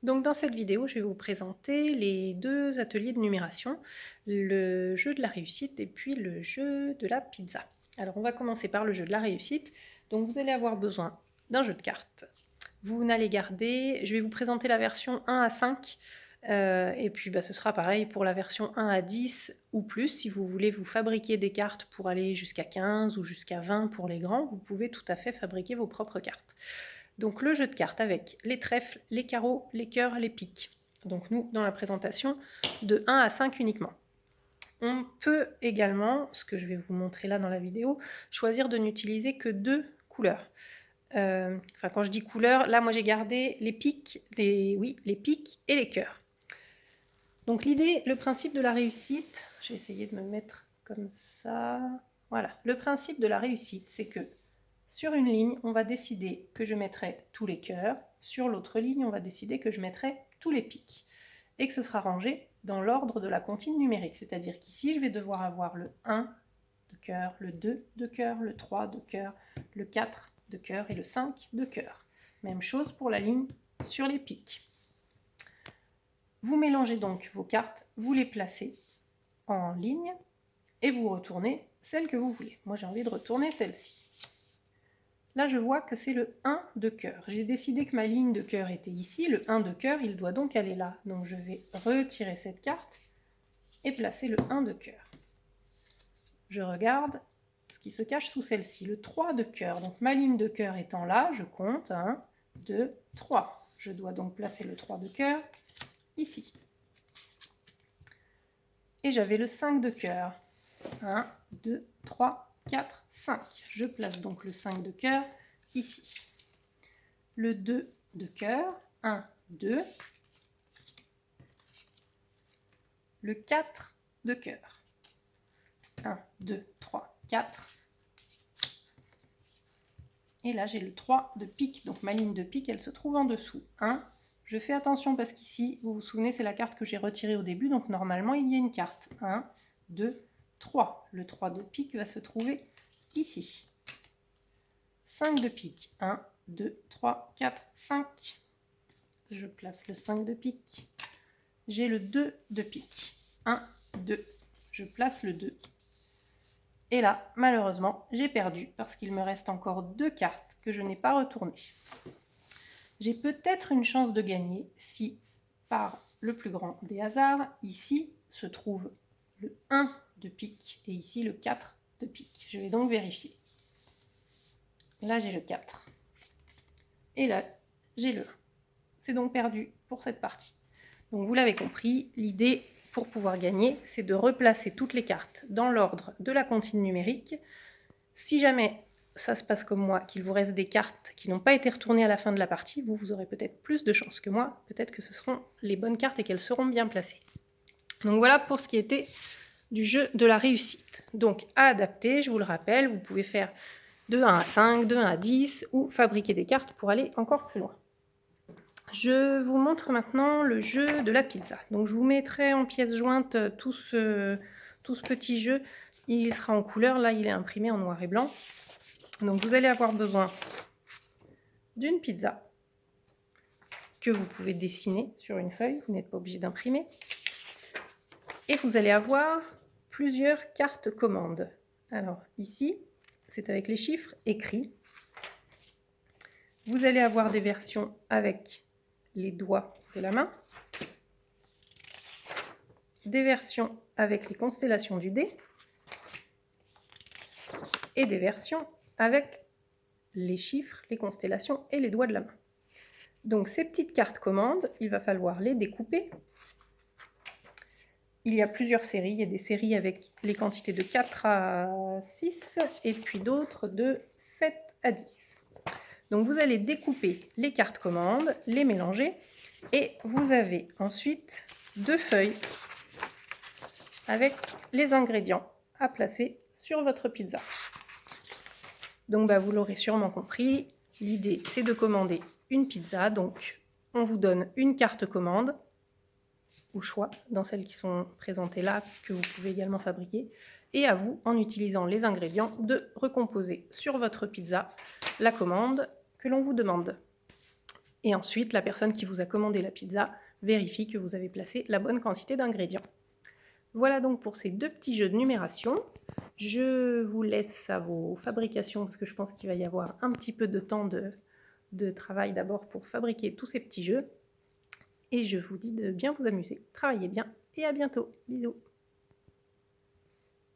Donc dans cette vidéo, je vais vous présenter les deux ateliers de numération, le jeu de la réussite et puis le jeu de la pizza. Alors on va commencer par le jeu de la réussite. Donc vous allez avoir besoin d'un jeu de cartes. Vous n'allez garder, je vais vous présenter la version 1 à 5, et puis ce sera pareil pour la version 1 à 10 ou plus. Si vous voulez vous fabriquer des cartes pour aller jusqu'à 15 ou jusqu'à 20 pour les grands, vous pouvez tout à fait fabriquer vos propres cartes. Donc le jeu de cartes avec les trèfles, les carreaux, les cœurs, les piques. Donc nous, dans la présentation, de 1 à 5 uniquement. On peut également, ce que je vais vous montrer là dans la vidéo, choisir de n'utiliser que 2 couleurs. Quand je dis couleurs, là moi j'ai gardé les piques, les piques et les cœurs. Donc l'idée, le principe de la réussite, j'ai essayé de me mettre comme ça. Voilà, le principe de la réussite, c'est que sur une ligne, on va décider que je mettrai tous les cœurs. Sur l'autre ligne, on va décider que je mettrai tous les piques. Et que ce sera rangé dans l'ordre de la comptine numérique. C'est-à-dire qu'ici, je vais devoir avoir le 1 de cœur, le 2 de cœur, le 3 de cœur, le 4 de cœur et le 5 de cœur. Même chose pour la ligne sur les piques. Vous mélangez donc vos cartes, vous les placez en ligne et vous retournez celle que vous voulez. Moi, j'ai envie de retourner celle-ci. Là, je vois que c'est le 1 de cœur. J'ai décidé que ma ligne de cœur était ici. Le 1 de cœur, il doit donc aller là. Donc, je vais retirer cette carte et placer le 1 de cœur. Je regarde ce qui se cache sous celle-ci, le 3 de cœur. Donc, ma ligne de cœur étant là, je compte 1, 2, 3. Je dois donc placer le 3 de cœur ici. Et j'avais le 5 de cœur. 1, 2, 3, 4, 5. Je place donc le 5 de cœur ici. Le 2 de cœur, 1, 2. Le 4 de cœur, 1, 2, 3, 4. Et là, j'ai le 3 de pique, donc ma ligne de pique, elle se trouve en dessous. 1. Je fais attention parce qu'ici, vous vous souvenez, c'est la carte que j'ai retirée au début, donc normalement, il y a une carte. 1, 2, 3. Le 3 de pique va se trouver ici. 5 de pique, 1, 2, 3, 4, 5. Je place le 5 de pique. J'ai le 2 de pique. 1, 2. Je place le 2. Et là, malheureusement, j'ai perdu parce qu'il me reste encore 2 cartes que je n'ai pas retournées. J'ai peut-être une chance de gagner si, par le plus grand des hasards, ici se trouve le 1 de pique et ici le 4 de pique. Je vais donc vérifier. Là, j'ai le 4. Et là, j'ai le 1. C'est donc perdu pour cette partie. Donc vous l'avez compris, l'idée pour pouvoir gagner, c'est de replacer toutes les cartes dans l'ordre de la comptine numérique. Si jamais ça se passe comme moi, qu'il vous reste des cartes qui n'ont pas été retournées à la fin de la partie, vous aurez peut-être plus de chance que moi, peut-être que ce seront les bonnes cartes et qu'elles seront bien placées. Donc voilà pour ce qui était du jeu de la réussite. Donc à adapter, je vous le rappelle, vous pouvez faire de 1 à 5, de 1 à 10 ou fabriquer des cartes pour aller encore plus loin. Je vous montre maintenant le jeu de la pizza. Donc je vous mettrai en pièces jointes tout ce petit jeu. Il sera en couleur, là il est imprimé en noir et blanc. Donc vous allez avoir besoin d'une pizza que vous pouvez dessiner sur une feuille, vous n'êtes pas obligé d'imprimer. Et vous allez avoir plusieurs cartes commandes. Alors ici, c'est avec les chiffres écrits. Vous allez avoir des versions avec les doigts de la main, des versions avec les constellations du dé et des versions avec les chiffres, les constellations et les doigts de la main. Donc ces petites cartes commandes, il va falloir les découper. Il y a plusieurs séries, il y a des séries avec les quantités de 4 à 6 et puis d'autres de 7 à 10. Donc vous allez découper les cartes commandes, les mélanger et vous avez ensuite 2 feuilles avec les ingrédients à placer sur votre pizza. Donc vous l'aurez sûrement compris, l'idée c'est de commander une pizza, donc on vous donne une carte commande au choix dans celles qui sont présentées là, que vous pouvez également fabriquer, et à vous, en utilisant les ingrédients, de recomposer sur votre pizza la commande que l'on vous demande. Et ensuite, la personne qui vous a commandé la pizza vérifie que vous avez placé la bonne quantité d'ingrédients. Voilà donc pour ces 2 petits jeux de numération. Je vous laisse à vos fabrications parce que je pense qu'il va y avoir un petit peu de temps de travail d'abord pour fabriquer tous ces petits jeux. Et je vous dis de bien vous amuser. Travaillez bien et à bientôt. Bisous.